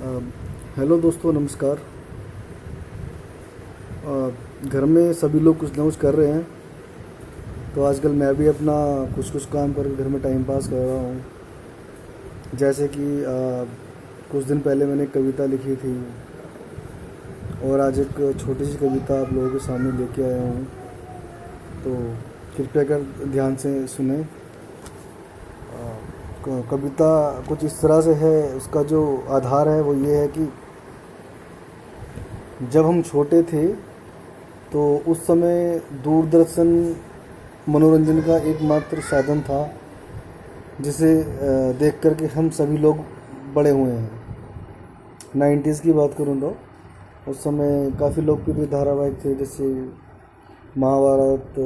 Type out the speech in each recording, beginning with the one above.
अ, hello दोस्तों, नमस्कार। घर में सभी लोग कुछ ना कुछ कर रहे हैं, तो आजकल मैं भी अपना कुछ कुछ काम करके घर में टाइम पास कर रहा हूँ। जैसे कि कुछ दिन पहले मैंने एक कविता लिखी थी और आज एक छोटी सी कविता आप लोगों के सामने लेके आया हूँ। तो कृपया कर ध्यान से सुने। कविता कुछ इस तरह से है। उसका जो आधार है वो ये है कि जब हम छोटे थे तो उस समय दूरदर्शन मनोरंजन का एकमात्र साधन था, जिसे देख कर के हम सभी लोग बड़े हुए हैं। 90s की बात करूँ तो उस समय काफ़ी लोकप्रिय धारावाहिक थे, जैसे महाभारत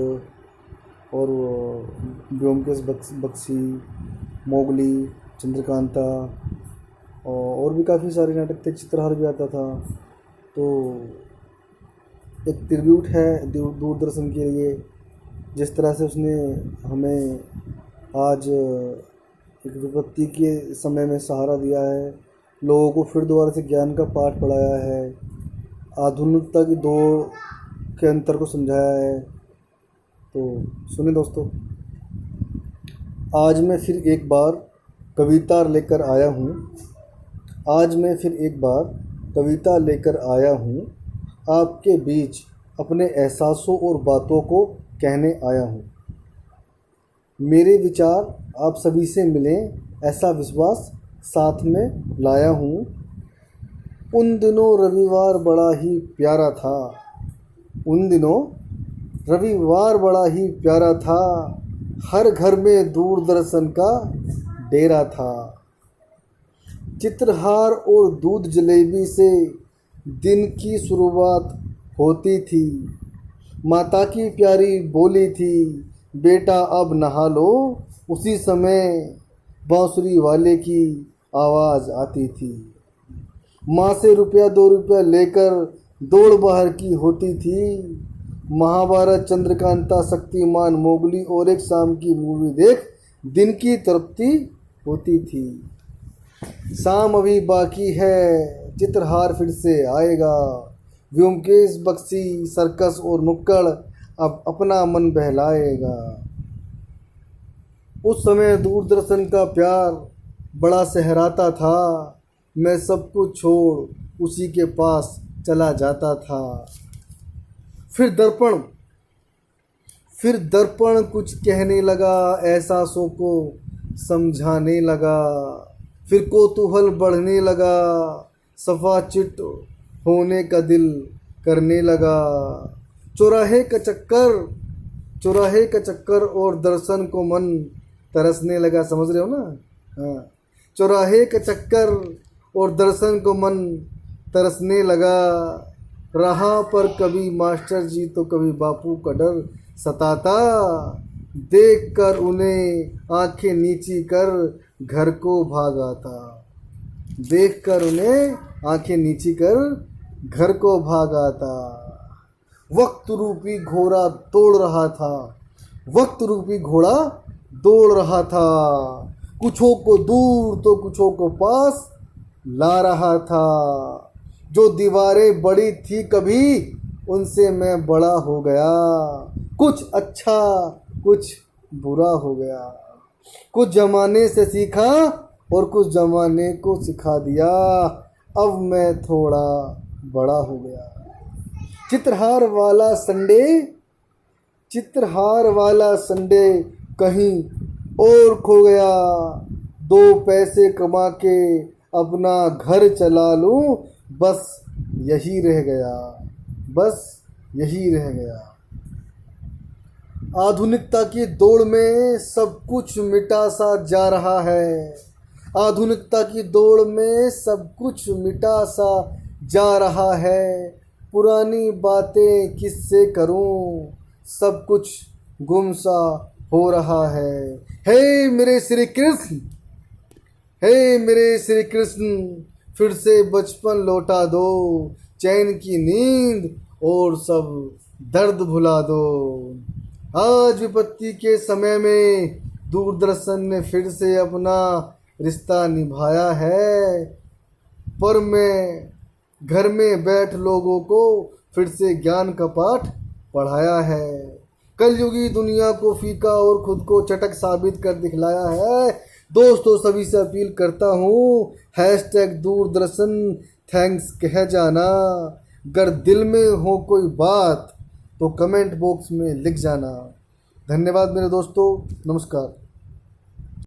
और ब्योमकेश बक्सी, मोगली, चंद्रकांता और भी काफ़ी सारे नाटक थे। चित्रहार भी आता था। तो एक ट्रिब्यूट है दूरदर्शन के लिए, जिस तरह से उसने हमें आज एक विपत्ति के समय में सहारा दिया है, लोगों को फिर दोबारा से ज्ञान का पाठ पढ़ाया है, आधुनिकता की दौड़ के अंतर को समझाया है। तो सुनिए दोस्तों, आज मैं फिर एक बार कविता लेकर आया हूँ। आज मैं फिर एक बार कविता लेकर आया हूँ, आपके बीच अपने एहसासों और बातों को कहने आया हूँ। मेरे विचार आप सभी से मिलें, ऐसा विश्वास साथ में लाया हूँ। उन दिनों रविवार बड़ा ही प्यारा था, उन दिनों रविवार बड़ा ही प्यारा था, हर घर में दूरदर्शन का डेरा था। चित्रहार और दूध जलेबी से दिन की शुरुआत होती थी। माता की प्यारी बोली थी, बेटा अब नहा लो। उसी समय बांसुरी वाले की आवाज़ आती थी। माँ से रुपया 2 रुपया लेकर दौड़ बाहर की होती थी। महाभारत, चंद्रकांता, शक्तिमान, मोगली और एक शाम की मूवी देख दिन की तृप्ति होती थी। शाम अभी बाकी है, चित्रहार फिर से आएगा। व्योमकेश बक्सी, सर्कस और नुक्कड़ अब अपना मन बहलाएगा। उस समय दूरदर्शन का प्यार बड़ा सहराता था, मैं सब कुछ छोड़ उसी के पास चला जाता था। फिर दर्पण फिर दर्पण कुछ कहने लगा, एहसासों को समझाने लगा। फिर कौतूहल बढ़ने लगा, सफा चिट होने का दिल करने लगा। चौराहे का चक्कर और दर्शन को मन तरसने लगा। समझ रहे हो ना? हाँ, चौराहे का चक्कर और दर्शन को मन तरसने लगा। रहा पर कभी मास्टर जी तो कभी बापू का डर सताता। देख कर उन्हें आंखें नीची कर घर को भाग आता। देख कर उन्हें आंखें नीची कर घर को भाग आता। वक्त रूपी घोड़ा दौड़ रहा था, वक्त रूपी घोड़ा दौड़ रहा था। कुछों को दूर तो कुछों को पास ला रहा था। जो दीवारें बड़ी थी कभी, उनसे मैं बड़ा हो गया। कुछ अच्छा कुछ बुरा हो गया। कुछ जमाने से सीखा और कुछ जमाने को सिखा दिया। अब मैं थोड़ा बड़ा हो गया। चित्रहार वाला संडे कहीं और खो गया। 2 पैसे कमा के अपना घर चला लूं, बस यही रह गया, बस यही रह गया। आधुनिकता की दौड़ में सब कुछ मिटा सा जा रहा है। आधुनिकता की दौड़ में सब कुछ मिटा सा जा रहा है। पुरानी बातें किससे करूं, सब कुछ गुम सा हो रहा है। हे मेरे श्री कृष्ण, हे मेरे श्री कृष्ण, फिर से बचपन लौटा दो। चैन की नींद और सब दर्द भुला दो। आज विपत्ति के समय में दूरदर्शन ने फिर से अपना रिश्ता निभाया है। पर मैं घर में बैठ लोगों को फिर से ज्ञान का पाठ पढ़ाया है। कलयुगी दुनिया को फीका और खुद को चटक साबित कर दिखलाया है। दोस्तों सभी से अपील करता हूँ, #दूरदर्शन थैंक्स कह जाना। अगर दिल में हो कोई बात तो कमेंट बॉक्स में लिख जाना। धन्यवाद मेरे दोस्तों, नमस्कार।